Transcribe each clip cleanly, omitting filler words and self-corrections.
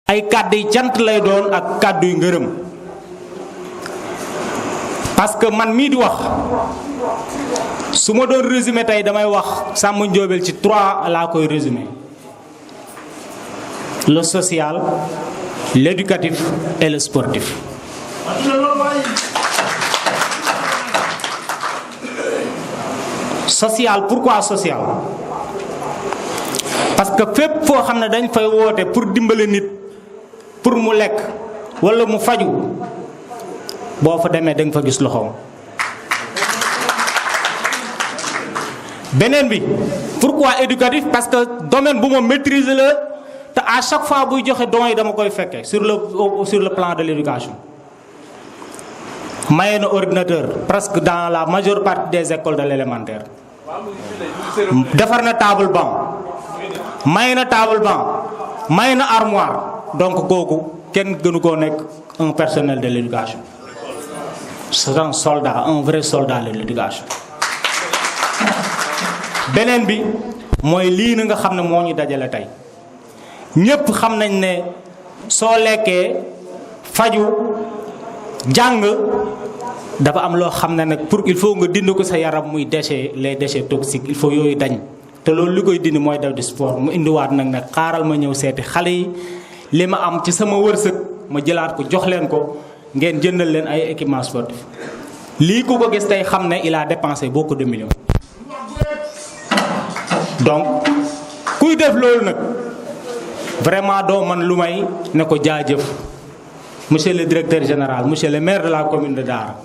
ay kàddu yi cant lay doon ak kàddu yu ngërëm parce que man mii di wax su ma doon résumé tey damay wax Samba Ndiobel ci 3 laa koy résumé le social l'éducatif et le sportif. Social pourquoi social parce que fépp foo xam ne dañ fay woote pour dimbale nit pour mu lekk walla mu faju boo fa demee da nga fa gis loxoom. beneen bi pourquoi éducatif parce que domaine bu ma maîtriser la te à chaque fois buy joxe dons yi dama koy fekke sur le plan de l'éducation. maye na ordinateur presque dans la majeure partie des écoles de l'élémentaire defar na table banc maye na table banc maye na armoire donc kooku kenn gënu koo nekk un personnel de l'éducation c'est un soldat un vrai soldat de l'éducation. beneen bi mooy lii na nga xam ne moo ñu dajale tey ñépp xam nañ ne soo lekkee faju jàng dafa am loo xam ne nag pour il faut nga dindi ko sa yaram muy déchets les déchets toxiques il faut yooyu dañ te loolu li koy dindi mooy def di sport mu indiwaat nag xaaral ma ñëw seeti xale yi li ma am ci sama wërsëg ma jëlaat ko jox leen ko ngeen jëndal leen ay équipement sportif lii ku ko gis tey xam ne il a dépensé beaucoup de millions. donc kuy def loolu nag vraiment doo man lu may ne ko jaajëf monsieur le directeur général monsieur le maire de la commune de Dara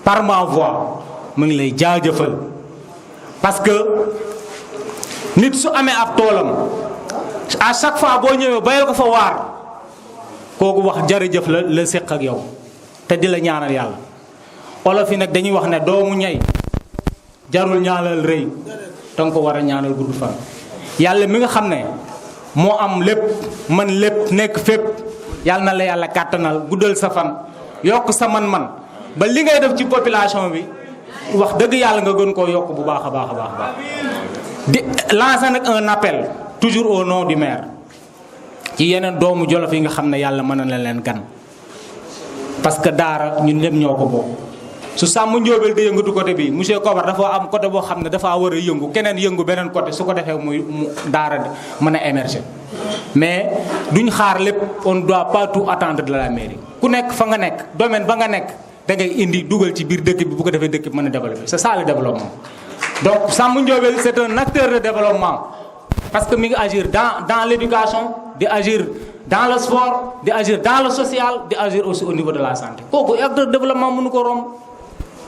par ma voix mu ngi lay jaajëfal parce que nit su amee ab toolam à chaque fois boo ñëwee bayal ko fa waar kooku wax jërëjëf la séq ak yow te di la ñaanal yàlla olof yi nag dañuy wax ne doomu ñay jarul ñaanal rëy danga ko war a ñaanal gudd fan yàlla mi nga xam ne moo am lépp man lépp nekk fépp yàlla na la yàlla kàttanal guddal sa fan yokk sa man-man ba li ngay def ci population bi wax dëgg yàlla nga gën koo yokk bu baax a baax a baax di lancer nag un appel toujours au nom du maire ci yeneen doomu Jolof yi nga xam ne yàlla mën na leen gan parce que Daara ñun ñëpp ñoo ko bokk su Samba Ndiobel di yëngatu côté bi monsieur Kobar dafa am côté boo xam ne dafa war a yëngu keneen yëngu beneen côté su ko defee mu Daara mën a émerger mais duñ xaar lépp on doit pas tout attendre de la mairie ku nekk fa nga nekk domaine ba nga nekk da ngay indi dugal ci biir dëkk bi bu ko defee dëkk bi mën a développer c'est ça le développement. donc Samba Ndiobel c'est un acteur de développement parce que mi ngi agir dans l'éducation di agir dans le sport di agir dans le social di agir aussi au niveau de la santé kooku acteur de développement mënu ko romb.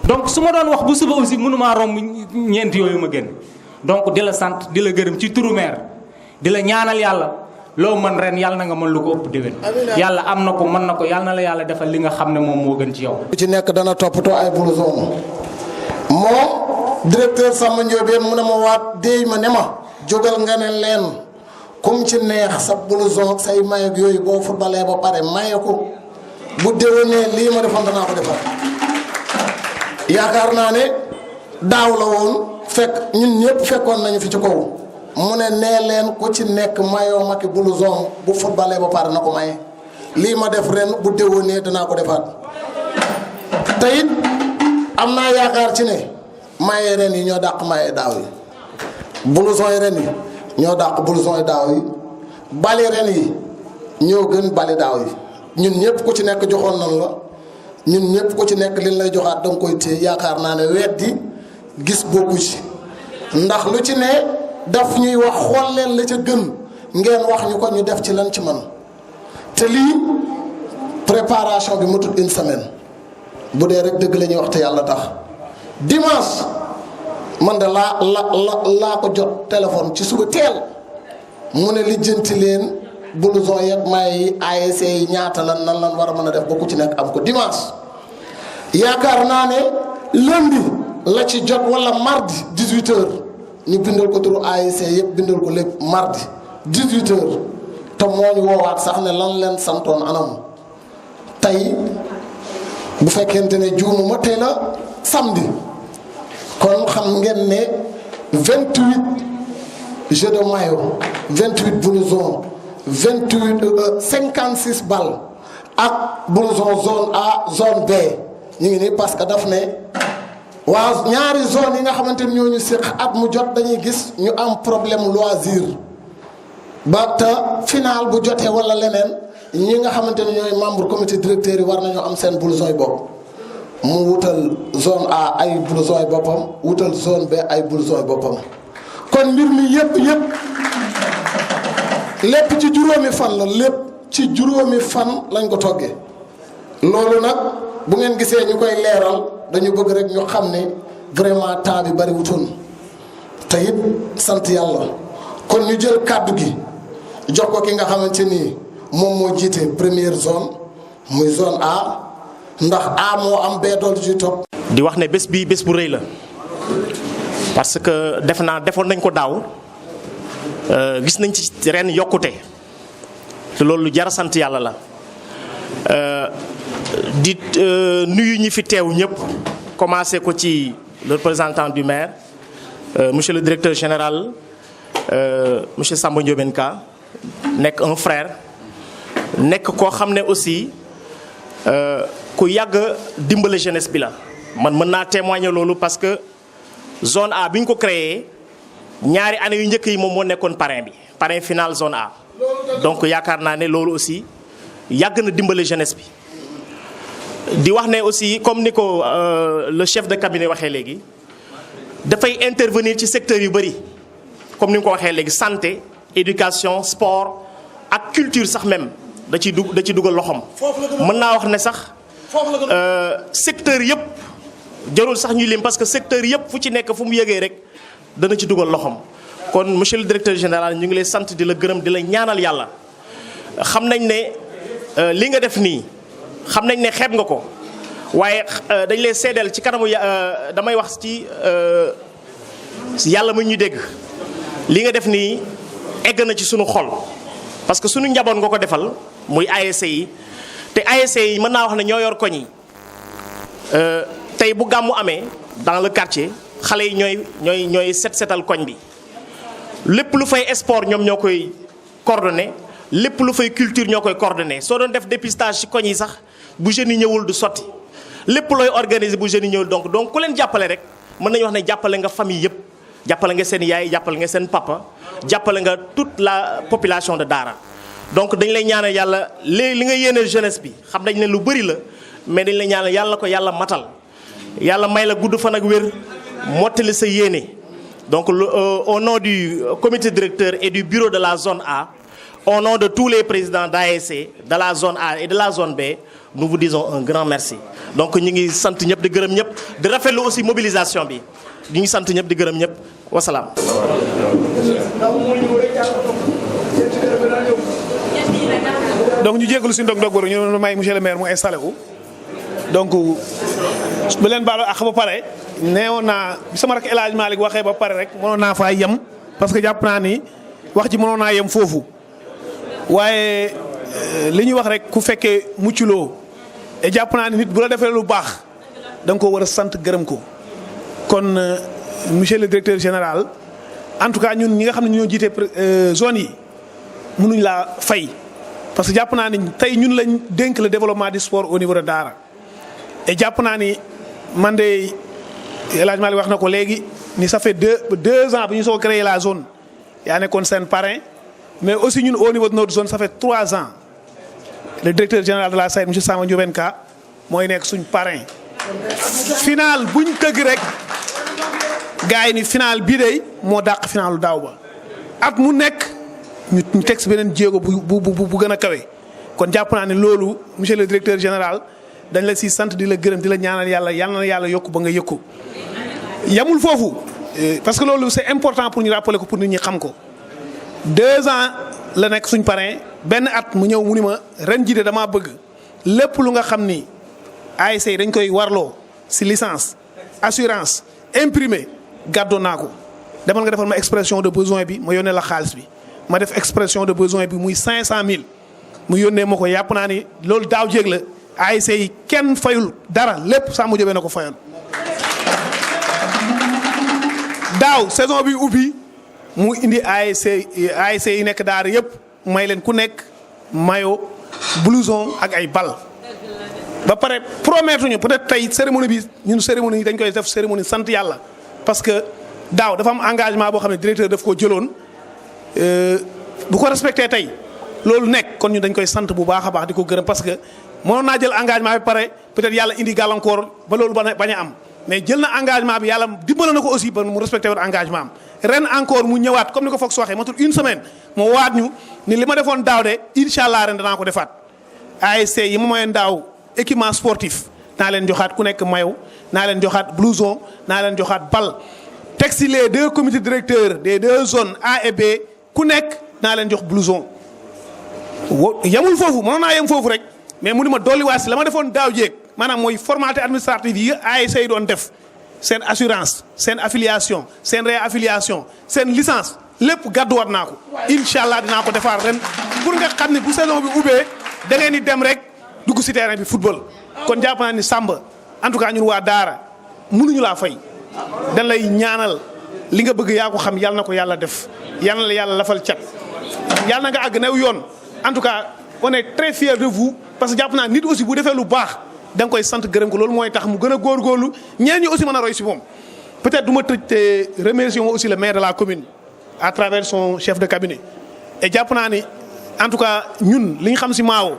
donc su ma doon wax bu suba aussi mënumaa romb ñeent yooyu ma génn donc di la sant di la gërëm ci turu maire di la ñaanal yàlla loo mën ren yàlla na nga mën lu ko ëpp déwén yàlla am na ko mën na ko yàlla na la yàlla defal li nga xam ne moom moo gën ci yow. ci nekk dana toppatoo ay blouson moom directeur Samba Ndiobel mu ne ma waat déey ma ne ma jógal nga ne leen comme ci neex sa blouson say maye yooyu boo footballee ba pare maye ko bu déwénee lii ma defoon danaa ko defal. yaakaar naa ne daaw la woon fekk ñun ñëpp fekkoon nañu fi ci kaw mu ne nee leen ku ci nekk mayoo ma ki blouson bu footballee ba pare na ko maye lii ma def ren bu déwénee danaa ko defaat te it am naa yaakaar ci ne maye ren yi ñoo dàq maye daaw yi blouson yi ren yi ñoo dàq blouson yi daaw yi bali ren yi ñoo gën bali daaw yi ñun ñëpp ku ci nekk joxoon nañ la ñun ñëpp ku ci nekk liñ lay joxaat danga koy téye yaakaar naa ne weddi gis bokku ci ndax lu ci ne daf ñuy wax xool leen la ca gën ngeen wax ñu ko ñu def ci lan ci man te lii préparation bi mu tudd une semaine bu dee rek dëgg la ñuy wax te yàlla tax dimanche man de laa ko jot téléphone ci suba teel mu ne lijjanti leen blouson yeeg may yi ASC yi ñaata lan nan lan war a mën a def ba ku ci nekk am ko dimanche yaakaar naa ne lundi la ci jot wala mardi 18h ñu bindal ko turu ASC yëpp bindal ko lépp mardi 18h te moo ñu woowaat sax ne lan leen santoon anam tey bu fekkente ne juumuma tey la samedi kon xam ngeen ne 28 jeux de maillot 28 blouson 56 balles ak blouson zone A zone B ñu ngi nii parce que daf ne waaw ñaari zone yi nga xamante ni ñoo ñu séq at mu jot dañuy gis ñu am problème loisir ba te final bu jotee wala leneen ñi nga xamante ni ñooy membre comité directeur yi war nañoo am seen blouson yi bopp mu wutal zone A ay blouson yi boppam wutal zone B ay blouson yi boppam kon mbir mi yëpp lépp ci juróomi fan la lépp ci juróomi fan lañ ko toggee loolu nag bu ngeen gisee ñu koy leeral dañu bëgg rek ñu xam ne vraiment temps bi bari wutoon te it sant yàlla kon ñu jël kàddu gi jox ko ki nga xamante ni moom moo jiite première zone muy zone A ndax A moo am bee dool ci topp. di wax ne bés bii bés bu rëy la parce que defoon nañ ko daaw gis nañ ci ren yokkute te loolu lu jar a sant yàlla la di nuyu ñi fi teew ñëpp commencé ko ci le représentant du maire monsieur le directeur général monsieur Samba Ndiobène Ka nekk un frère nekk koo xam ne aussi ku yàgg dimbale jeunesse bi la man mën naa témoigner loolu parce que zone A bi ñu ko créé ñaari année yu njëkk yi moom moo nekkoon parrain final zone A donc yaakaar naa ne loolu aussi yàgg na dimbale jeunesse bi di wax ne aussi comme ni ko le chef de cabinet waxee léegi dafay intervenir ci secteur yu bëri comme ni mu ko waxee léegi santé éducation sport ak culture sax même da ci dugal loxoom mën naa wax ne sax secteur yëpp jarul sax ñuy lim parce que secteur yëpp fu ci nekk fu mu yëgee rek dana ci dugal loxoom kon monsieur le directeur général ñu ngi lay sant di la gërëm di la ñaanal yàlla xam nañ ne li nga def nii xam nañ ne xeeb nga ko waaye dañ lay seedeel ci kanamu damay wax ci yàlla mu ñu dégg li nga def nii egg na ci sunu xol parce que sunu njaboot nga ko defal muy ASC yi te ASC yi mën naa wax ne ñoo yor koñ yi tey bu gàmmu amee dans le quartier xale yi ñooy setal koñ bi lépp lu fay sport ñoom ñoo koy coordonné lépp lu fay culture ñoo koy coordonné soo doon def dépistage ci koñ yi sax bu jeunes yi ñëwul du sotti lépp looy organiser bu jeunes yi ñëwul donc ku leen jàppale rek mën nañu wax ne jàppale nga famille yëpp jàppale nga seen yaay jàppale nga seen papa jàppale nga toute la population de Daara donc dañ lay ñaanal yàlla li nga yéene jeunesse bi xam nañ ne lu bëri la mais dañ lay ñaanal yàlla ko yàlla matal yàlla may la gudd fan ak wér mottali sa yéene donc au nom du comité directeur et du bureau de la zone A au nom de tous les présidents d'ASC de la zone A et de la zone B nous vous disons un grand merci donc ñu ngi sant ñëpp di gërëm ñëpp di rafetlu aussi mobilisation bi ñu ngi sant ñëpp di gërëm ñëpp wasalaam. donc ñu jégalu si ndog-ndog boobu ñu may monsieur le maire mu installé wu donc bu leen baalu ak ba pare neewoon naa sama rak El Hadj Malick waxee ba pare rek mënoon naa faa yem parce que jàpp naa ni wax ji mënoon naa yem foofu waaye li ñuy wax rek ku fekkee mucculoo et jàpp naa ni nit bu la defee lu baax da nga ko war a sant gërëm ko kon monsieur le directeur général en tout cas ñun ñi nga xam ne ñoo jiite zone yi mënuñ laa fay parce que jàpp naa ni tey ñun lañ dénk le développement du sport au niveau de Daara et jàpp naa ni man de El Hadj Malick wax na ko léegi ni ça fait deux ans bi ñu soo créé la zone yaa nekkoon seen parrain mais aussi ñun au niveau de notre zone ça fait 3 ans le directeur général de la SAED monsieur Samba Ndiobène Ka mooy nekk suñ parrain final buñ tëgg rek gars yi ni final bii de moo dàq finalu daaw ba at mu nekk ñu teg si beneen jéego bu gën a kawe kon jàpp naa ne loolu monsieur le directeur général dañ la si sant di la gërëm di la ñaanal yàlla yal na yàlla yokku ba nga yëkku yamul foofu parce que loolu c'est important pour ñu rappeler ko pour nit ñi xam ko 2 ans la nekk suñ parrain benn at mu ñëw mu ni ma ren jii de damaa bëgg lépp lu nga xam ni ASC dañ koy warloo si licence assurance imprimé gàddoon naa ko demal nga defal ma expression de besoin bi ma yónnee la xaalis bi ma def expression de besoin bi muy 500000 mu yónnee ma ko yàpp naa ni loolu daaw jéeg la ASC yi kenn fayul dara lépp Samba Ndiobène na ko fayoon daaw saison bi ubbi mu indi ASC yi nekk Daara yëpp may leen ku nekk maillot blouson ak ay bal ba pare promettre ñu peut-être tey cérémonie bi ñun cérémonie yi dañ koy def cérémonie sant yàlla parce que daaw dafa am engagement boo xam ne directeur daf koo jëloon bu ko respecté tey loolu nekk kon ñun dañ koy sant bu baax a baax di ko gërëm parce que mënoon naa jël engagement bi pare peut-être yàlla indi gàllankoor ba loolu bañ a am mais jël na engagement bi yàlla dimbala na ko aussi ba mu respecté woon engagement am ren encore mu ñëwaat comme ni ko Fox waxee matul une semaine moo waat ñu ni li ma defoon daaw de incha allah ren danaa ko defaat ASC yi ma mayoon daaw équipement sportif naa leen joxaat ku nekk maillot naa leen joxaat blouson naa leen joxaat bal teg si les 2 comités directeurs des 2 zones A et B ku nekk naa leen jox blouson yemul foofu mënoon naa yem foofu rek mais mu ni ma dolliwaat si la ma defoon daaw jéeg maanaam mooy formalité administrative yi ASC yi doon def seen assurance seen affiliation seen réaffiliation seen licence lépp gàdduwaat naa ko incha allah dinaa ko defaat ren pour nga xam ne bu saison bi ubbee da ngeen di dem rek dugg si terrain bi football. kon jàpp naa ni Samba en tout cas ñun waa Daara mënuñu laa fay dañ lay ñaanal li nga bëgg yaa ko xam yàlla na ko yàlla def yàlla na la yàlla lafal cat yàlla na nga àgg new yoon en tout cas on est très fiers de vous parce que jàpp naa nit aussi bu defee lu baax. da nga koy sant gërëm ko loolu mooy tax mu gën a góorgóorlu ñeneen ñi aussi mën a roy si moom peut-être du ma tëj te remercier aussi le maire de la commune à travers son chef de cabinet et jàpp naa ni en tout cas ñun li ñu xam si Maawo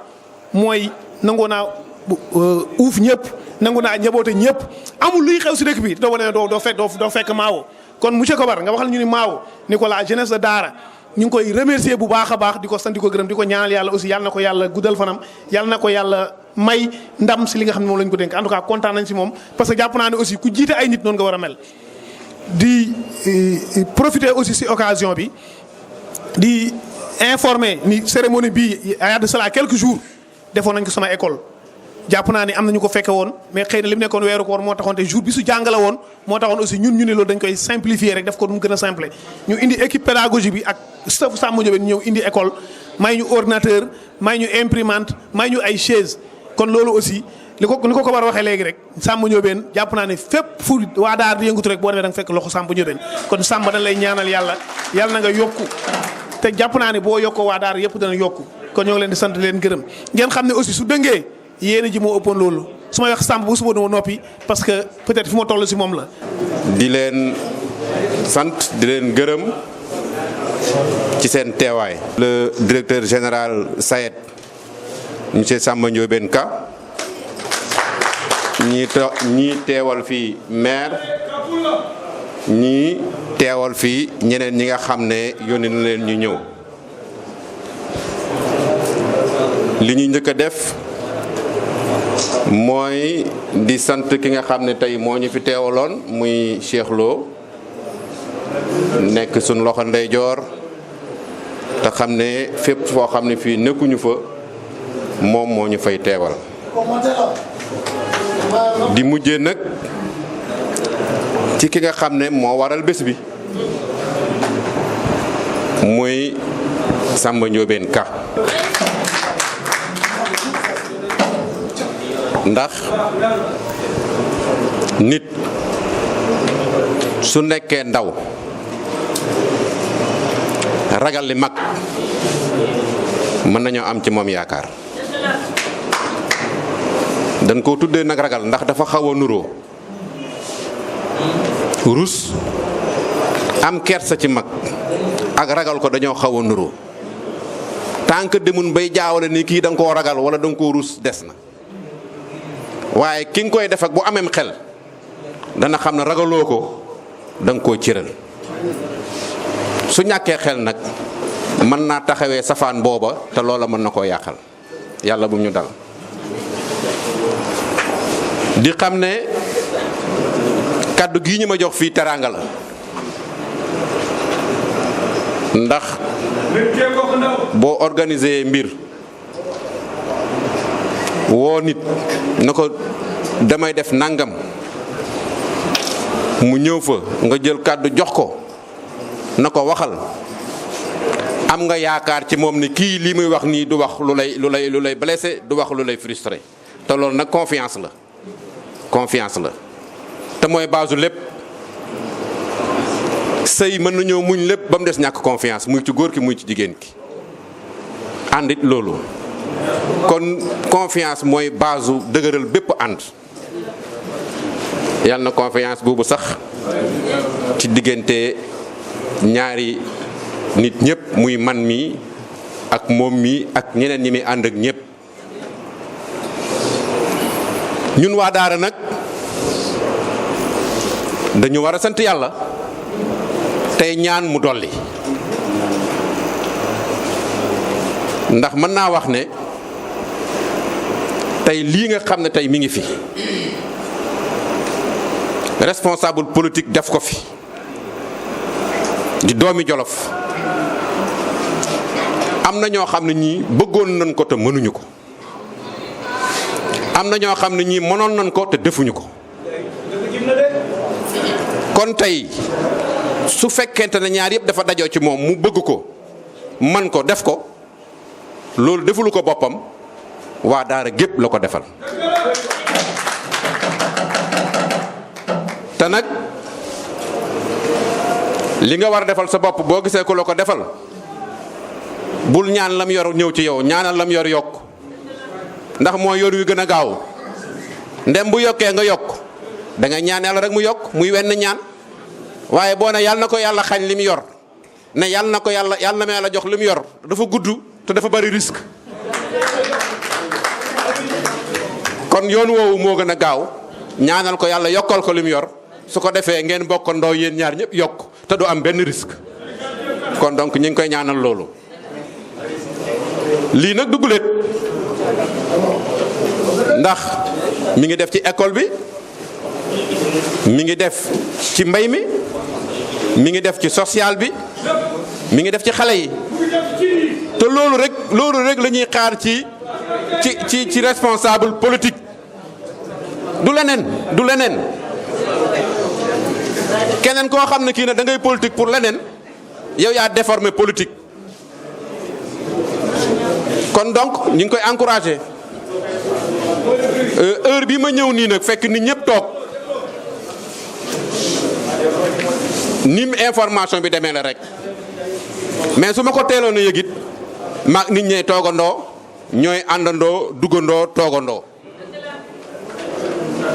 mooy nangoo naa uuf ñëpp nangu naa njaboote ñëpp amul luy xew si dëkk bi doo wane doo fekk Maawo kon monsieur Kobar nga waxal ñu ni Maawo ni ko la jeunesse de Daara ñu ngi koy remercier bu baax a baax di ko sant di ko gërëm di ko ñaanal yàlla aussi yàlla na ko yàlla guddal fanam yàlla na ko yàlla may ndam si li nga xam ne moom lañ ko dénk en tout cas kontaan nañ si moom parce que jàpp naa ne aussi ku jiite ay nit noonu nga war a mel di profiter aussi si occasion bi di informer ni cérémonie bi il y a de cela quelques jours defoon nañ ko sama école jàpp naa ni am na ñu ko fekke woon mais xëy na li mu nekkoon weeru koor moo taxoon te jour bi su jàngale woon moo taxoon aussi ñun ñu ne loolu dañ koy simplifier rek def ko mu gën a simple ñu indi équipe pédagogique bi ak staff Samba Ndiobène ñu ñëw indi école may ñu ordinateur may ñu imprimante may ñu ay chaise kon loolu aussi ni ko war a waxee léegi rek Samba Ndiobène jàpp naa ne fépp fu waa Daara di yëngutu rek boo demee da nga fekk loxo Samba Ndiobène kon Samba dañ lay ñaanal yàlla na nga yokku te jàpp naa ne boo yokkoo waa Daara yëpp dana yokku kon ñoo ngi leen di sant leen gërëm ngeen xam ne aussi su dëngee yéen ji moo ëppoon loolu su may wax Samba bu suba duma noppi parce que peut-être fi ma toll si moom la. di leen sant di leen gërëm ci seen teewaay. le directeur général SAED monsieur Samba Ndiobène Ka ñii teewal fii maire ñii teewal fii ñeneen ñi nga xam ne yónni na leen ñu ñëw li ñu njëkk a def. mooy di sant ki nga xam ne tey moo ñu fi teewaloon muy Cheikh Lo nekk suñ loxo ndeyjoor te xam ne fépp foo xam ne fii nekkuñu fa moom moo ñu fay teewal di mujjee nag ci ki nga xam ne moo waral bés bi muy Samba Ndiobène Ka ndax nit su nekkee ndaw ragal li mag mën nañoo am ci moom yaakaar dañ koo tuddee nag ragal ndax dafa xaw a nuroo rus am kersa ci mag ak ragal ko dañoo xaw a nuroo tant que demun bay jaawale ni kii da nga koo ragal wala da nga koo rus des na waaye ki nga koy def ak bu ameem xel dana xam ne ragaloo ko da nga koo cëral su ñàkkee xel nag mën naa taxawee safaan booba te loola mën na koo yàqal yàlla bu ñu dal di xam ne kàddu gii ñu ma jox fii teraanga la ndax boo organiser mbir woo nit na ko damay def nangam mu ñëw fa nga jël kàddu jox ko na ko waxal am nga yaakaar ci moom ni kii lii muy wax nii du wax lu lay blessé du wax lu lay frustré te loolu nag confiance la te mooy baasu lépp sëy mën nañoo muñ lépp ba mu des ñàkk confiance muy ci góor ki muy ci jigéen ki àndit loolu kon confiance mooy base u dëgëral bépp ànd yàlla na confiance boobu sax ci diggante ñaari nit ñëpp muy man mi ak moom mi ak ñeneen ñi muy ànd ak ñëpp ñun waa daara nag dañu war a sant yàlla tey ñaan mu dolli ndax mën naa wax ne tey lii nga xam ne tey mi ngi fi responsable politique def ko fi di doomi Jolof am na ñoo xam ne ñii bëggoon nañ ko te mënuñu ko am na ñoo xam ne ñii mënoon nañ ko te defuñu ko kon tey su fekkente ne ñaar yëpp dafa dajoo ci moom mu bëgg ko man ko def ko loolu defulu ko boppam waa daara gépp la ko defal te nag li nga war a defal sa bopp boo gisee ko la ko defal bul ñaan lam yor ñëw ci yow ñaanal lam yor yokk ndax moo yor wi gën a gaaw ndem bu yokkee nga yokk da nga ñaan yàlla rek mu yokk muy wenn ñaan waaye boo ne yàlla na ko yàlla xañ li mu yor ne yàlla na ko yàlla na ma yàlla jox li mu yor dafa gudd te dafa bari risque kon yoon woowu moo gën a gaaw ñaanal ko yàlla yokkal ko li mu yor su ko defee ngeen bokkandoo yéen ñaar ñëpp yokk te du am benn risque kon donc ñu ngi koy ñaanal loolu lii nag dugguleet ndax mi ngi def ci école bi mi ngi def ci mbay mi mi ngi def ci social bi mi ngi def ci xale yi te loolu rek la ñuy xaar ci responsable politique du leneen keneen koo xam ne kii ne da ngay politique pour leneen yow yaa déformé politique kon donc ñu ngi koy encouragé heure bi ma ñëw nii nag fekk nit ñëpp toog ni information bi demee la rek mais su ma ko teeloon a yëgit maag nit ñee toogandoo ñooy àndandoo duggandoo toogandoo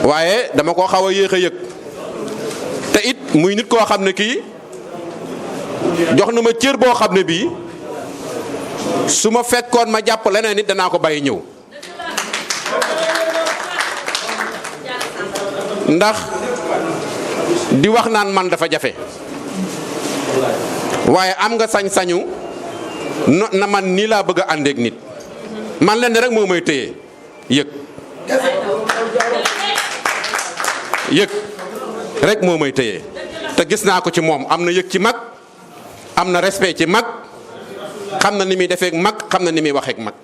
waaye dama ko xaw a yéex a yëg te it muy nit koo xam ne kii jox na ma cër boo xam ne bii su ma fekkoon ma jàpp leneen nit danaa ko bàyyi ñëw ndax di wax naan man dafa jafe waaye am nga sañ-sañu na man nii laa bëgg a àndeek nit man leen rek moo may téye yëg rek moo may téye te gis naa ko ci moom am na yëg ci mag am na respect ci mag xam na ni muy defeek mag xam na ni muy waxeek mag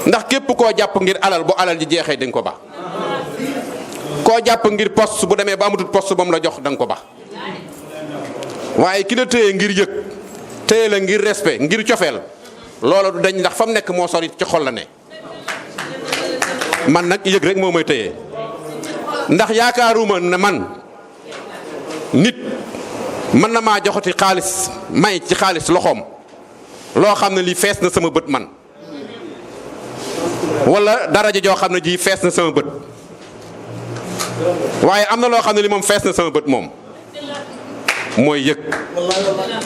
ndax képp koo jàpp ngir alal bu alal ji jeexee di nga ko ba koo jàpp ngir poste bu demee ba amatul poste ba mu la jox da nga ko ba waaye ki la téye ngir yëg téye la ngir respect ngir cofeel loola du dañ ndax fa mu nekk moo sori ci xol la ne man nag yëg rek moo may téye ndax yaakaaruma ne man nit mën na maa joxati xaalis may ci xaalis loxoom loo xam ne lii fees na sama bët man wala daraja joo xam ne ji fees na sama bët waaye am na loo xam ne li moom fees na sama bët moom mooy yëg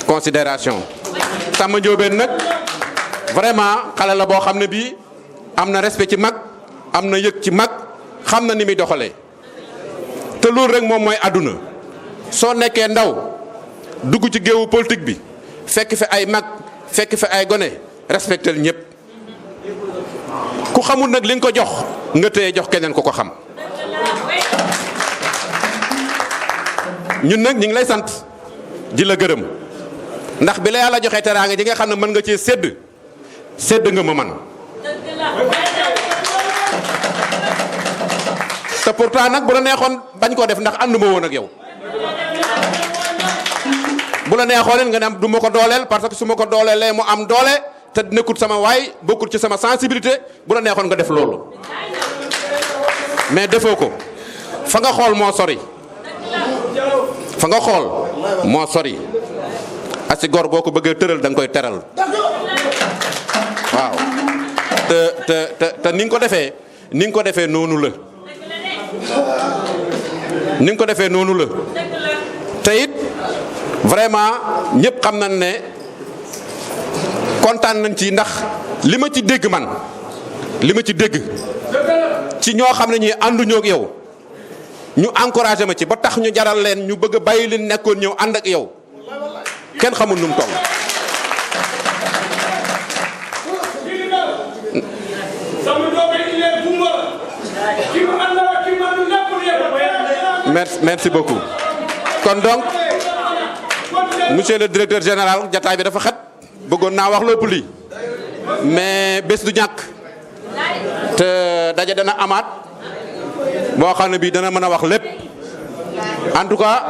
considération Samba Ndiobène nag vraiment xale la boo xam ne bii am na respect ci mag am na yëg ci mag xam na ni muy doxalee te loolu rek moom mooy àdduna soo nekkee ndaw dugg ci géewu politique bi fekk fi ay mag fekk fi ay gone respectel ñëpp ku xamul nag li nga ko jox nga téye jox keneen ku ko xam ñun nag ñu ngi lay sant di la gërëm ndax bi la yàlla joxee teraanga ji nga xam ne mën nga cee sédd nga ma man te pourtant nag bu la neexoon bañ koo def ndax ànduma woon ak yow bu la neexoon nga ne am du ma ko dooleel parce que su ma ko dooleelee mu am doole te nekkut sama waay bokkut ci sama sensibilité bu la neexoon nga def loolu mais defoo ko fa nga xool moo sori fa nga xool moo sori asi gor boo ko bëggee tëral da nga koy teral waaw te ni nga ko defee noonu la ni nga ko defee noonu la te it vraiment ñëpp xam nañ ne kontaan nañ ci ndax li ma ci dégg ci ñoo xam ne ñi ànduñoo ak yow ñu encouragé ma ci ba tax ñu jaral leen ñu bëgg a bàyyi leen nekkoon ñëw ànd ak yow kenn xamul nu mu toll. merci beaucoup kon donc monsieur le directeur général jataay bi dafa xat bëggoon naa wax lépp lii mais bés du ñàkk te daje dana amaat boo xam ne bii dana mën a wax lépp en tout cas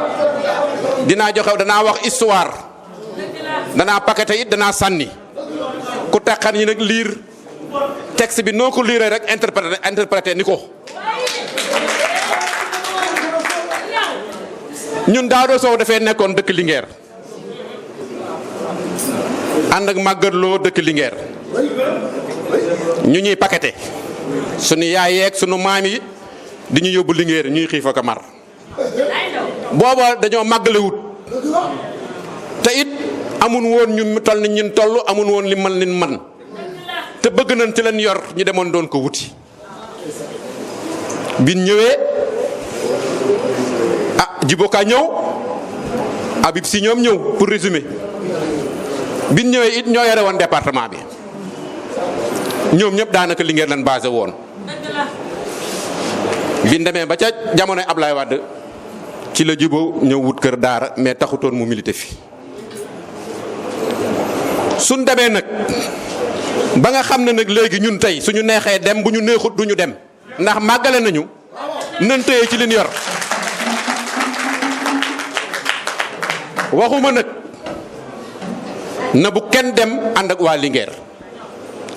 danaa wax histoire danaa paqueté it danaa sànni ku teqan ñi nag liir texte bi noo ko liiree rek interprété ni ko ñun Daouda Sow dafay nekkoon dëkk Linguère ànd ak Maguette Lo dëkk Linguère ñu ñuy paqueté sunu yaay yeeg sunu maam yi di ñu yóbbu Linguère ñuy xiif ak mar booba dañoo màggalewut te it amun woon ñu toll ni ñun toll amun woon li man nin man te bëgg nañ ci leen yor ñu demoon doon ko wuti biñ ñëwee Djiboka ñëw Habib Sy ñoom ñëw pour résumer biñ ñëwee it ñoo yore woon département bi ñoom ñëpp daanaka Linguère lan basé woon biñ demee ba ca jamonoy Ablaye Wade ci la Djibo ñëw wut kër daara mais taxutoon mu milité fi suñ demee nag ba nga xam ne nag léegi ñun tey suñu neexee dem bu ñu neexut duñu dem ndax màggale nañu nan tëye ci liñ yor waxuma nag na bu kenn dem ànd ak waa Linguère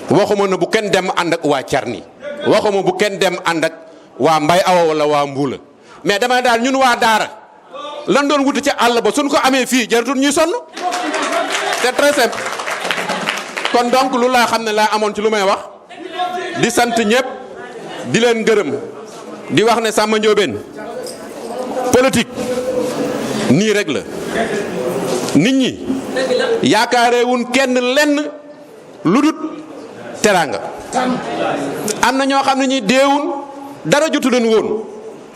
waxuma na bu kenn dem ànd ak waa Carni waxuma bu kenn dem ànd ak waa Mbay Awa wala waa Mbuula mais dama daal ñun waa Daara lan doon wuti ci àll ba suñ ko amee fii jaratul ñuy sonn c'est très simple kon donc lu laa xam ne laa amoon ci lu may wax di sant ñëpp di leen gërëm di wax ne Samba Ndiobène politique nii rek la nit ñi yaakaarewun kenn lenn lu dut teraanga am na ñoo xam ne ñi deewun dara jotu leen woon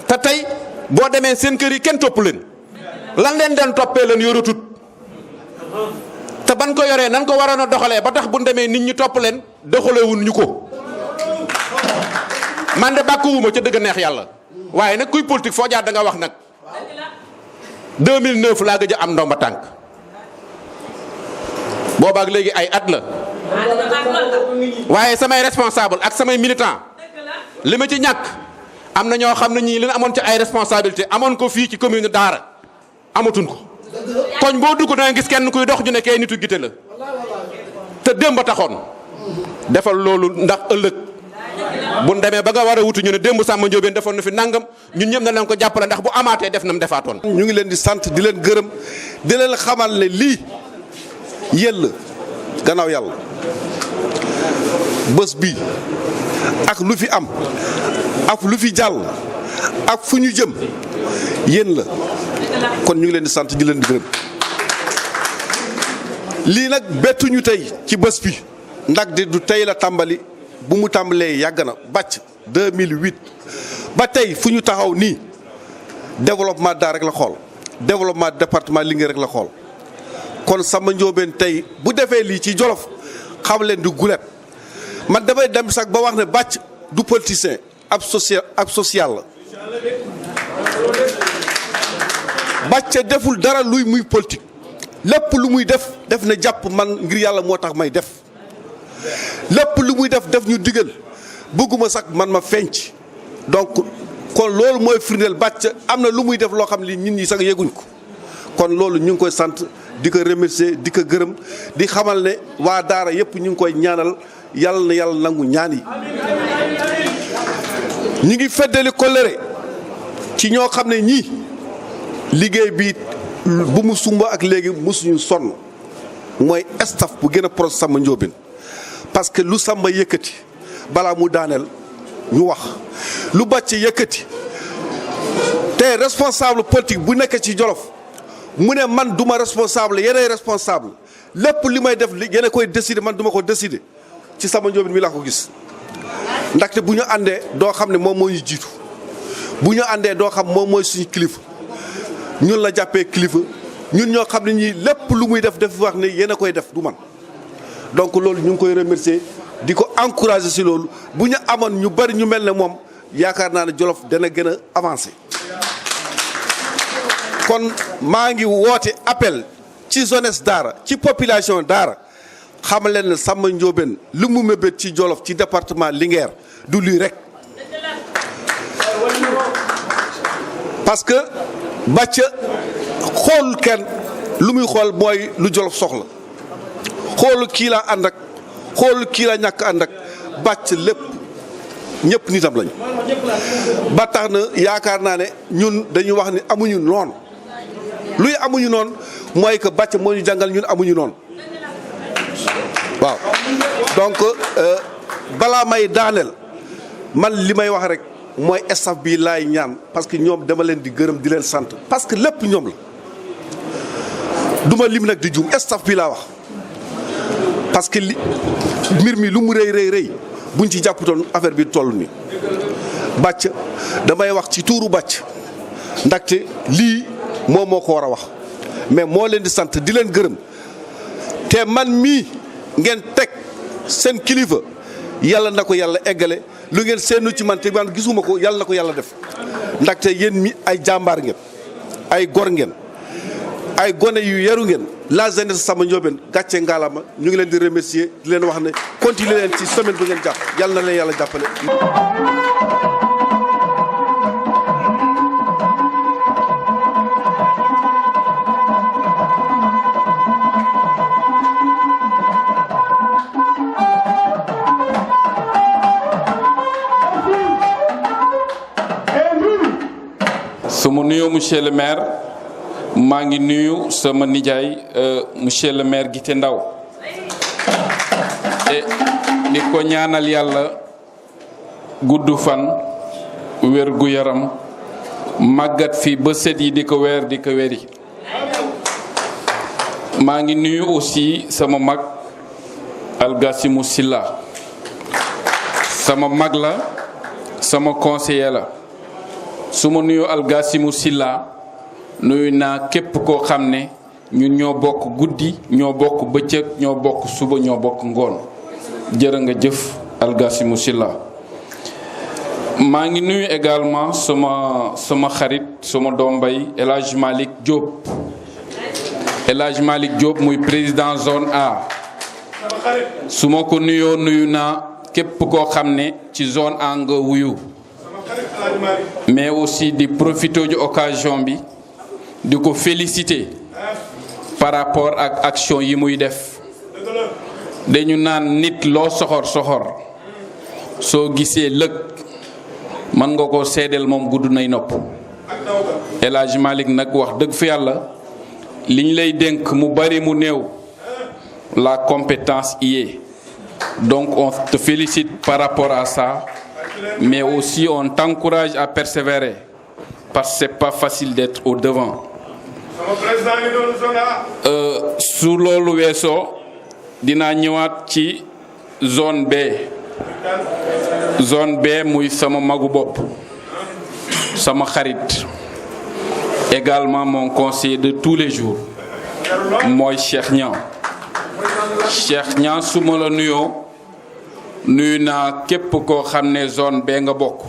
te tey boo demee seen kër yi kenn topp leen lan leen den toppee leen yoratut te ban ko yoree nan ko waroon a doxalee ba tax bu demee nit ñi topp leen doxalewun ñu ko man de bàkkuwuma ca dëgg neex yàlla waaye nag kuy politique foo jaar da nga wax nag 2009 laa gëj a am ndomba tànk boobaak léegi ay at la waaye samay responsable ak samay militant li ma ci ñàkk am na ñoo xam ne ñii leen amoon ci ay responsabilité amoon ko fii ci commune Daara amatuñ ko koñ boo dugg da nga gis kenn kuy dox ñu ne kay nitu gite la te démb taxoon defal loolu ndax ëllëg bu ñu demee ba nga war a wutu ñu ne démb Samba Ndiobène defoon na fi nangam ñun ñëpp na leen ko jàppale ndax bu amaatee def na mu defaatoon. ñu ngi leen di sant di leen gërëm di leen xamal ne lii yëll gannaaw yàlla bés bii ak lu fi am ak lu fi jàll ak fu ñu jëm yéen la kon ñu ngi leen di sant di leen di gërëm lii nag bettuñu tey ci bés bi ndax di du tey la tàmbali. bu mu tàmbalee yàgg na bàcc 2008 ba tey fu ñu taxaw nii développement Daara rek la xool développement département Linguère rek la xool kon Samba Ndiobène tey bu defee lii ci Jolof xam leen du gulet man damay dem sax ba wax ne bàcc du politicien ab social la bàcc deful dara luy muy politique lépp lu muy def na jàpp man ngir yàlla moo tax may def lépp lu muy def ñu digal bëgguma sax man ma fenc donc kon loolu mooy firndeel bàcc am na lu muy def loo xam ne nit ñi sax yëguñ ko kon loolu ñu ngi koy sant di ko remercier di ko gërëm di xamal ne waa Daara yëpp ñu ngi koy ñaanal yàlla na yàlla nangu ñaan yi ñu ngi feddali kóllëre ci ñoo xam ne ñii liggéey bi bu mu sumba ak léegi musuñu sonn mooy staff bu gën a proche Samba Ndiobène parce que lu Samba yëkkati balaa mu daaneel ñu wax lu bàcc yëkkati te responsable politique bu nekk ci Jolof mu ne man duma responsable yeneen responsable lépp li may def li yéen koy décider man duma ko décider ci Samba Ndiobène mi laa ko gis ndaxte bu ñu àndee doo xam ne moom moo ñu jiitu bu ñu àndee doo xam moom mooy suñu kilifa ñun la jàppee kilifa ñun ñoo xam ne ñii lépp lu muy def wax ne yéen a koy def du man donc loolu ñu ngi koy remercier di ko encourager ci loolu bu ñu amoon ñu bari ñu mel ne moom yaakaar naa ne Jolof dana gën a avancer. kon maa ngi woote appel ci jeunesse Daara ci population Daara xam leen ne Samba Ndiobène lu mu mébét ci Jolof ci département Linguère du lii rek parce que bàcc xool kenn lu muy xool mooy lu Jolof soxla xoolu kii laa ànd ak xoolu kii laa ñàkk ànd ak bàcc lépp ñëpp nitam lañu ba tax na yaakaar naa ne ñun dañuy wax ni amuñu noonu luy amuñu noonu mooy que bàcc moo ñu jàngal ñun amuñu noonu waaw donc balaa may daaneel man li may wax rek mooy staff bi laay ñaan parce que ñoom dama leen di gërëm di leen sant parce que lépp ñoom la duma lim nag di juum staff bi laa wax parce que li mbir mi lu mu rëy buñ ci jàpputoon affaire bi toll nii bàcc damay wax ci tuuru bàcc ndaxte lii moom moo ko war a wax mais moo leen di sant di leen gërëm te man mii ngeen teg seen kilifa yàlla na ko yàlla eggale lu ngeen seenu ci man te man gisuma ko yàlla na ko yàlla def ndaxte yéen mi ay jàmbaar ngeen ay gor ngeen ay gone yu yaru ngeen la jeunesse Samba Ndiobène gàcce ngaalama ñu ngi leen di remercier di leen wax ne continuer leen ci semaine bu ngeen jàpp yàlla na leen yàlla jàppale. sama nuyoo monsieur le maire maa ngi nuyu sama nijaay monsieur le maire Guité Ndaw te di ko ñaanal yàlla gudd fan wér gu yaram màggat fi ba set yi di ko weer di ko wéri maa ngi nuyu aussi sama mag Algasimu Silla sama mag la sama conseiller la su ma nuyoo Algasimu Silla nuyu naa képp koo xam ne ñun ñoo bokk guddi ñoo bokk bëccëg ñoo bokk suba ñoo bokk ngoon jërë nga jëf Algasimu Silla maa ngi nuyu également sama xarit sama doom mbay El Hadj Malick Diop El Hadj Malick Diop muy président zone A su ma ko nuyoo nuyu naa képp koo xam ne ci zone A nga wuyu mais aussi di profiter de occasion bi di ko féliciter par rapport ak action yi muy def dañu naan nit loo soxor soo gisee lëg mën nga ko seedeel moom gudd nay nopp El Hadj Malick nag wax dëgg fa yàlla liñ lay dénk mu bari mu néew la compétence y est donc on te félicite par rapport à ça mais aussi on t'encourage à persévérer parce que c'est pas facile d'être au devant su loolu weesoo dinaa ñëwaat ci zone B muy sama magu bopp sama xarit également mon conseiller de tous les jours mooy Cheikh Niang su ma la nuyoo nuyu naa képp koo xam ne zone B nga bokk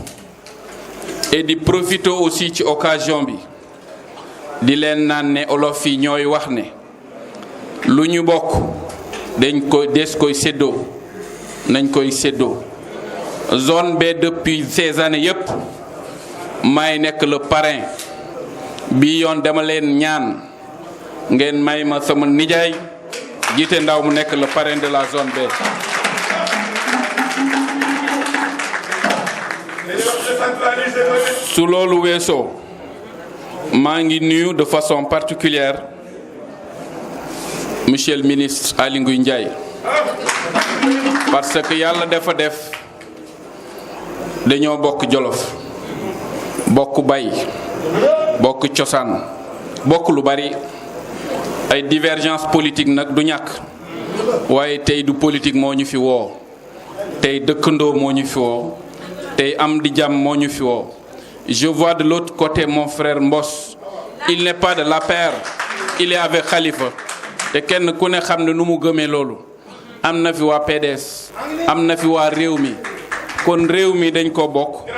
et di profiter aussi ci occasion bi di leen naan ne olof yi ñooy wax ne lu ñu bokk des koy séddoo nañ koy séddoo zone B depuis ces années yépp may nekk le parrain bi yoon dama leen ñaan ngeen may ma sama nijaay Guité Ndaw mu nekk le parrain de la zone B. su loolu weesoo maa ngi nuyu de façon particulière monsieur le ministre Aly Ngouille Ndiaye parce que yàlla dafa def dañoo bokk Jolof bokk bay bokk cosaan bokk lu bari ay divergence politique nag du ñàkk waaye tey du politique moo ñu fi woo tey dëkkandoo moo ñu fi woo tey am di jàmm moo ñu fi woo. Je vois de l'autre côté mon frère Mbos il n'est pas de l'APR il est avec Khalifa te kenn ku ne xam ne nu mu gëmee loolu am na fi waa PDS am na fi waa réew mi kon réew mi dañ ko bokk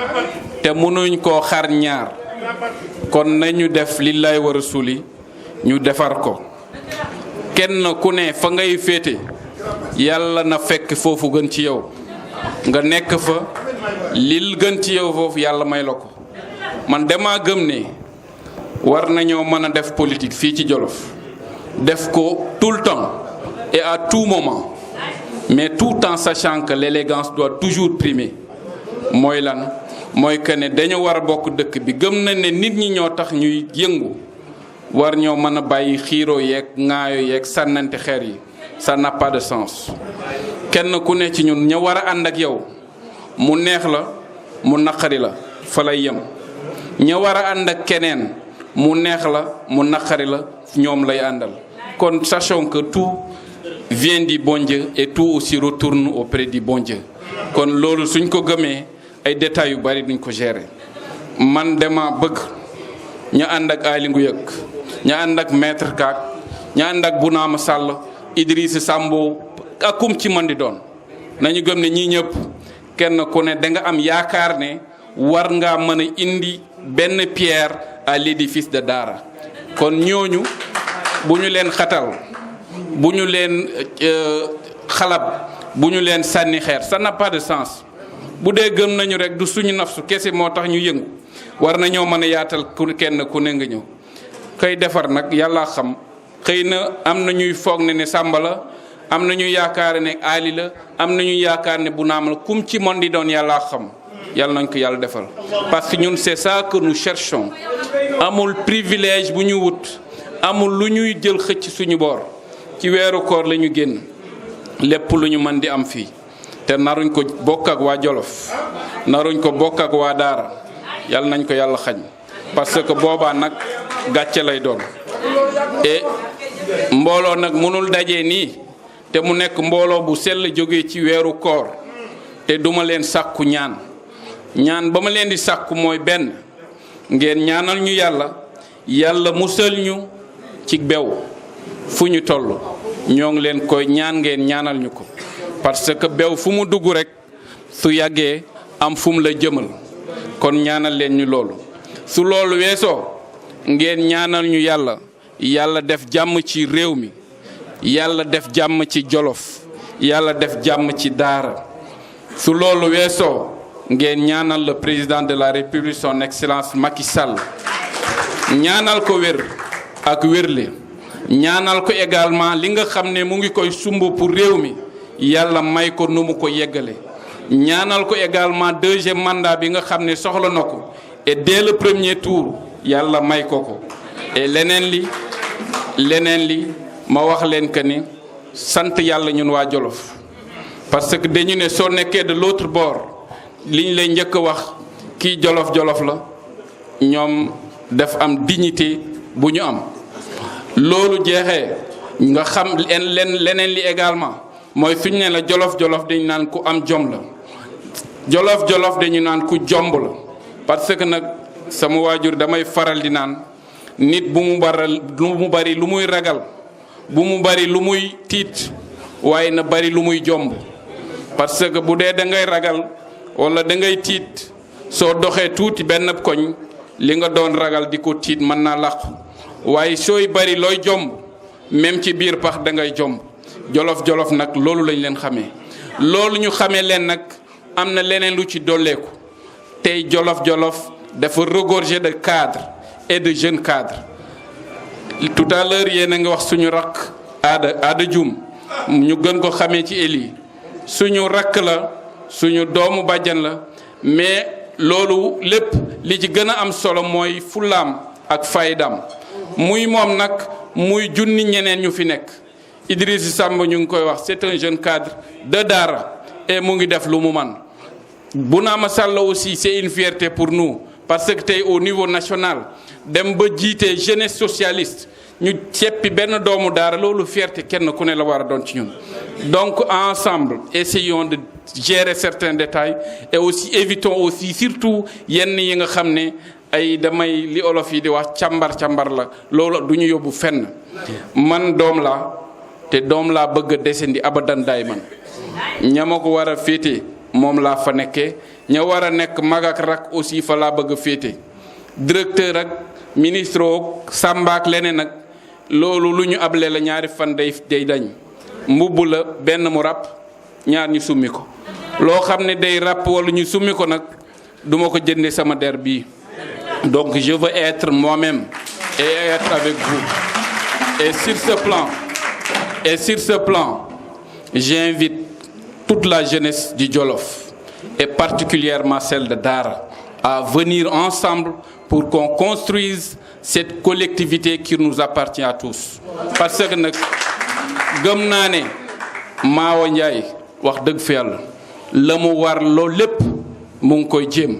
te mënuñ koo xar ñaar kon nañu def lillaay wa rasuli ñu defar ko kenn ku ne fa ngay féete yàlla na fekk foofu gën ci yow nga nekk fa lil gën ci yow foofu yàlla may la ko man dama gëm ne war nañoo mën a def politique fii ci Jolof def ko tout le temps et à tout moment mais tout en sachant que l'élégance doit toujours primer mooy lan mooy que ne dañu war a bokk dëkk bi gëm na ne nit ñi ñoo tax ñuy yëngu war ñoo mën a bàyyi xiiroo yeeg ŋaayo yeeg sànnante xeer yi ça n'a pas de sens kenn ku ne ci ñun ña war a ànd ak yow mu neex la mu naqari la fa lay yem ña war a ànd ak keneen mu neex la mu naqari la ñoom lay àndal kon sachons que tout vient du bon Dieu et tout aussi retourne auprès du bon Dieu kon loolu suñ ko gëmee ay détails yu bari duñ ko gérer man dama bëgg ña ànd ak Aly Ngouille ña ànd ak maître Kaak ña ànd ak Bounama Sall Idrissa Sambo ak kum ci man di doon nañu gëm ne ñii ñëpp kenn ku ne da nga am yaakaar ne war ngaa mën a indi benn pierre à l'édifice de Daara kon ñooñu bu ñu leen xatal bu ñu leen xalab bu ñu leen sànni xeer ça n'a pas de sens bu dee gëm nañu rek du suñu nafsu kese moo tax ñu yëngu war nañoo mën a yaatal kenn ku ne nga ñëw kay defar nag yàlla xam xëy na am na ñuy foog ne Samba la am na ñuy yaakaar ne Ali la am na ñuy yaakaar ne Bounama la kum ci mon di doon yàlla xam yàlla nañ ko yàlla defal parce que ñun c'est ça que nous cherchons amul privilège bu ñu wut amul lu ñuy jël xëcc suñu boor ci weeru koor la ñu génn lépp lu ñu mën di am fii te naruñ ko bokk ak waa Jolof naruñ ko bokk ak waa Daara yàlla nañ ko yàlla xañ parce que boobaa nag gàcce lay doon et mbooloo nag mënul daje nii te mu nekk mbooloo bu sell jógee ci weeru koor te duma leen sàkku ñaan ba ma leen di sàkku mooy benn ngeen ñaanal ñu yàlla musal ñu ci bew fu ñu toll ñoo ngi leen koy ñaan ngeen ñaanal ñu ko parce que bew fu mu dugg rek su yàggee am fu mu la jëmal kon ñaanal leen ñu loolu su loolu weesoo ngeen ñaanal ñu yàlla def jàmm ci réew mi yàlla def jàmm ci Jolof yàlla def jàmm ci Daara su loolu weesoo ngeen ñaanal le président de la République son excellence Macky Sall ñaanal ko wér ak wérle ñaanal ko également li nga xam ne mu ngi koy sumb pour réew mi yàlla may ko nu mu ko yeggale ñaanal ko également deuxième mandat bi nga xam ne soxla na ko et dès le premier tour yàlla may ko et leneen li ma wax leen que ni sant yàlla ñun waa Jolof parce que dañu ne soo nekkee de l'autre bord liñ lay njëkk a wax kii jolof la ñoom def am dignité bu ñu am loolu jeexee nga xam leneen li également mooy fi ñu ne la jolof dañu naan ku am jom la jolof dañu naan ku jomb la parce que nag sama waajur damay faral di naan nit bu mu bari lu muy ragal bu mu bari lu muy tiit waaye na bari lu muy jomb parce que bu dee da ngay ragal wala da ngay tiit soo doxee tuuti benn koñ li nga doon ragal di ko tiit mën naa làqu waaye sooy bari looy jomb même ci biir pax da ngay jomb jolof nag loolu lañ leen xamee loolu ñu xamee leen nag am na leneen lu ci dolleeku tey jolof dafa regorger de cadres et de jeunes cadres tout à l'heure yéen a ngi wax suñu rakk aada jum ñu gën ko xamee ci Eli suñu rakk la suñu doomu bàjjan la mais loolu lépp li ci gën a am solo mooy fulaam ak faydam muy moom nag muy junni ñeneen ñu fi nekk Idriss Samba ñu ngi koy wax c'est un jeune cadre de Daara et mu ngi def lu mu man Bounama Sall aussi c'est une fierté pour nous parce que tey au niveau national dem ba jiite jeunesse socialiste ñu ceppi benn doomu Daara loolu fierté kenn ku ne la war a doon ci ñun. Donc ensemble essayons de gérer certains détails et aussi évitons aussi surtout yenn yi nga xam ne ay damay li olof yi di wax càmbar la loolu du ñu yóbbu fenn man doom la te doom laa bëgg a descendi abadan daay man ñama ko war a féete moom laa fa nekkee ña war a nekk mag ak rak aussi fa laa bëgg a féete directeur ak ministre ak Samba ak leneen ak loolu lu ñu able la ñaari fan day dañ mbubb la benn mu ràpp ñaar ñu summi ko loo xam ne day ràpp wala ñu summi ko nag duma ko jënde sama der bii donc je veux être moi-même et être avec vous et sur ce plan j'invite toute la jeunesse du Jolof et particulièrement celle de Daara à venir ensemble pour qu'on construise cette collectivité qui nous appartient à tous parce que nag gëm naa ne Maawa Ndiaye wax dëgg fa yàlla la mu war loolu lépp mu ngi koy jéem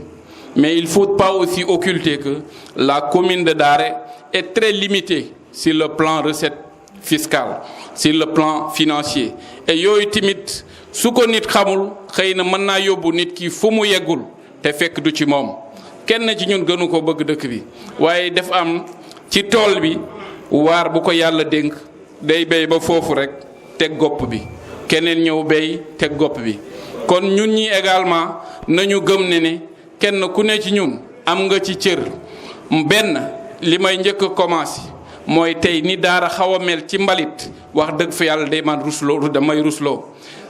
mais il faut pas aussi occulter que la commune de Daara est très limitée sur le plan recette fiscale sur le plan financier et yooyu tamit su ko nit xamul xëy na mën naa yóbbu nit ki fu mu yeggul te fekk du ci moom kenn ci ñun gënu ko bëgg dëkk bi waaye def am ci tool bi waar bu ko yàlla dénk day béy ba foofu rek teg gopp bi keneen ñëw béy teg gopp bi kon ñun ñi également nañu gëm ne kenn ku ne ci ñun am nga ci cër benn li may njëkk a commencé mooy tey ni Daara xaw a mel ci mbalit wax dëgg fa yàlla day man rusloo damay rusloo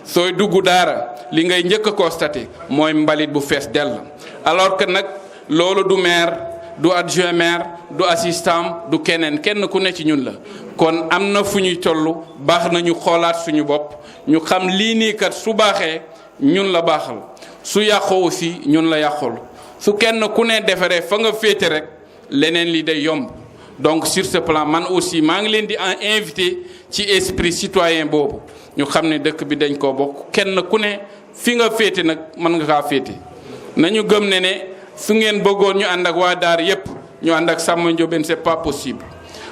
sooy dugg Daara li ngay njëkk a constaté mooy mbalit bu fees dell alors que nag loolu du maire du adjoint maire du assistant du kenn ku ne ci ñun la kon am na fu ñuy toll baax na ñu xoolaat suñu bopp ñu xam lii nii kat su baaxee ñun la baaxal su yàqoo aussi ñun la yàqul su kenn ku ne defaree fa nga féete rek leneen li day yomb donc sur ce plan man aussi maa ngi leen di invité ci esprit citoyen boobu ñu xam ne dëkk bi dañ koo bokk kenn ku ne fi nga féete nag mën nga kaa féete nañu gëm ne su ngeen bëggoon ñu ànd ak waa Daara yépp ñu ànd ak Samba Ndiobène c'est pas possible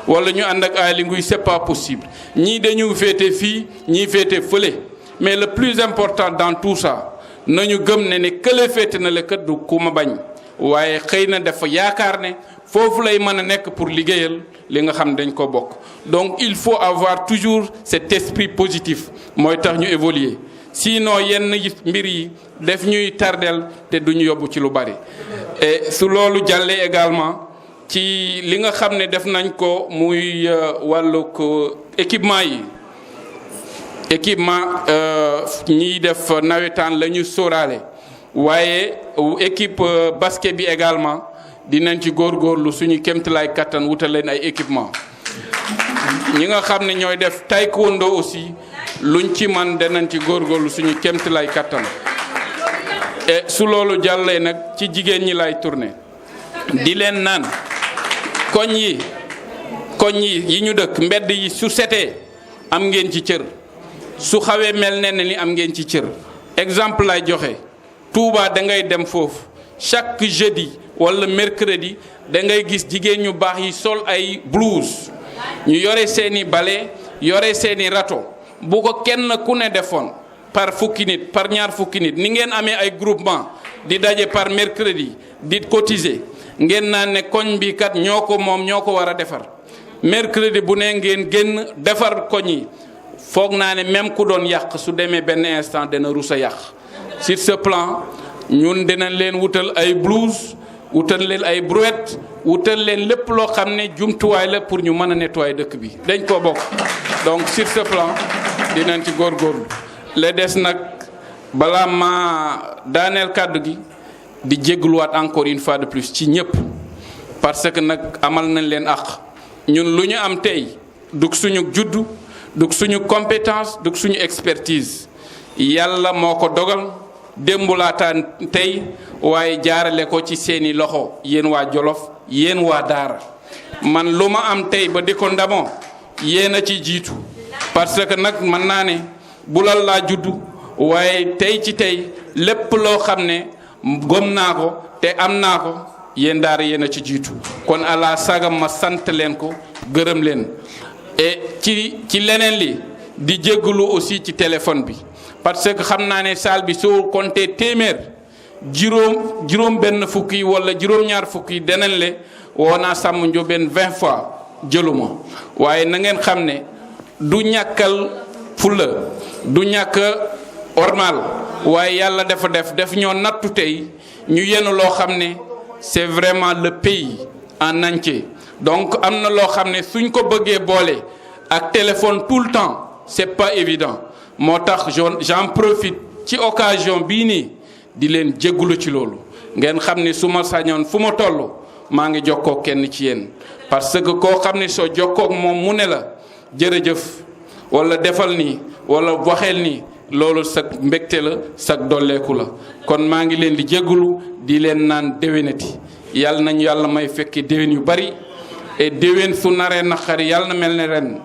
wala ñu ànd ak Aly Ngouille c'est pas possible ñii dañu féete fii ñii féete fële mais le plus important dans tout ça nañu gëm ne kële féete na la kat du ku ma bañ waaye xëy na dafa yaakaar ne foofu lay mën a nekk pour liggéeyal li nga xam dañ ko bokk donc il faut avoir toujours cet esprit positif mooy tax ñu évoluer sinon yenn mbir yi def ñuy tardel te duñu yóbbu ci lu bari et su loolu jàllee également ci li nga xam ne def nañ ko muy wàllu ko équipement ñiy def nawetaan la ñu sóoraale waaye équipe basket bi également dinañ ci góorgóorlu suñu kéemtalaay kattan wutal leen ay équipement ñi nga xam ne ñooy def taekwondo aussi luñ ci man danañ ci góorgóorlu suñu kéemtalaay kattan et su loolu jàllee nag ci jigéen ñi lay tourné di leen naan koñ yi ñu dëkk mbedd yi su setee am ngeen ci cër su xawee mel ne ni am ngeen ci cër exemple lay joxe Touba da ngay dem foofu chaque jeudi wala mercredi da ngay gis jigéen ñu baax yi sol ay blouse ñu yore seeni balai yore seeni râteau bu ko kenn ku ne defoon par fukki nit par ñaar fukki nit ni ngeen amee ay groupement di daje par mercredi di cotiser ngeen naan ne koñ bi kat ñoo ko moom ñoo ko war a defar mercredi bu ne ngeen génn defar koñ yi foog naa ne même ku doon yàq su demee benn instant dana rus a yàq sur ce plan ñun dinañ leen wutal ay blouse wutal leen ay brouette wutal leen lépp loo xam ne jumtuwaay la pour ñu mën a nettoyer dëkk bi dañ ko bokk donc sur ce plan dinañ ci góorgóorlu la des nag balaa ma daaneel kàddu gi di jégluwaat encore une fois de plus ci ñëpp parce que nag amal nañ leen àq ñun lu ñu am tey dug suñu juddu dug suñu compétence dug suñu expertise yàlla moo ko dogal démb laataan tey waaye jaarale ko ci seeni loxo yéen waa Jolof yéen waa Daara man lu ma am tey ba di ko ndamoo yéen a ci jiitu parce que nag mën naa ne bulal laa juddu waaye tey ci tey lépp loo xam ne gëm naa ko te am naa ko yéen daara yéen a ci jiitu kon ala sagam ma sant leen ko gërëm leen et ci leneen li di jéggalu aussi ci téléphone bi parce que xam naa ne salle bi soo compté téeméer juróom benn fukk yi wala juróom-ñaar fukk yi danañ le woo naa Samba Ndiobène 20 fois jëluma waaye na ngeen xam ne du ñàkkal fulla du ñàkk ormal waaye yàlla dafa def ñoo nattu tey ñu yenu loo xam ne c'est vraiment le pays en entier donc am na loo xam ne suñ ko bëggee boole ak téléphone tout le temps c'est pas évident moo tax j'en profite ci occasion bii nii di leen jéggulu ci loolu ngeen xam ne su ma sañoon fu ma toll maa ngi jokkoo kenn ci yéen parce que koo xam ne soo jokkook moom mu ne la jërëjëf wala defal nii wala waxeel nii loolu sag mbégte la sag dolleeku la kon maa ngi leen di jéggulu di leen naan déwénati yàlla nañu yàlla may fekki déwén yu bari et déwén su naree naqari yàlla na mel ne ren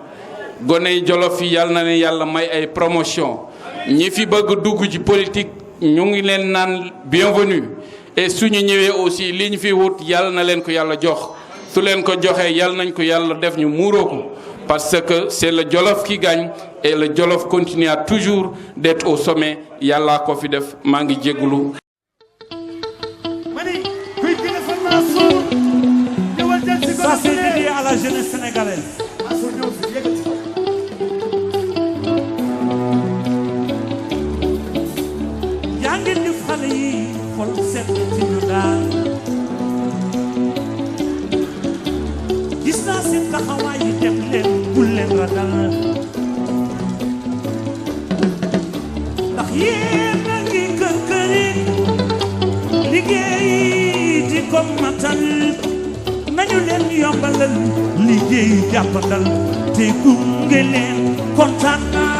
gone yi Jolof yi yàlla na leen yàlla may ay promotion ñi fi bëgg dugg ci politique ñu ngi leen naan bienvenue et suñu ñëwee aussi li ñu fi wut yàlla na leen ko yàlla jox su leen ko joxee yàlla nañ ko yàlla def ñu muuroo ko parce que c'est le Jolof qui gagne et le Jolof continuera toujours d'être au sommet yàlla ko fi def maa ngi jéggulu Ça c'est dédié à la jeunesse sénégalaise. yaa ngi di xale yi xol set ci ñu daal gis naa seen taxawaay yi dem leen bul leen ragal ndax yéen a ngi kër këri liggéey di ko matal nañu leen yombalal liggéey jàppandal te gunge leen kontaan naa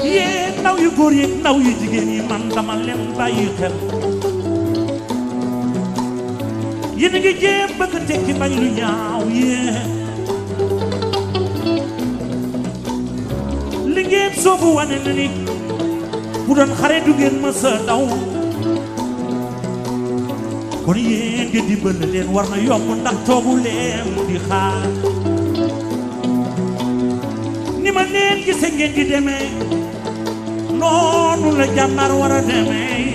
yéen ndaw yu góor yi ndaw yu jigéen yi man dama leen bàyyi xel yéen a ngi jéem bëgg tekki bañ lu ñaaw yéen li ngeen soobu wane na ni bu doon xare du ngeen mës a daw kon yéen ngeen di bëll leen war na yomb ndax toogu leen di xaar ni ma leen gise ngeen di demee noonu la jàmbaar war a demee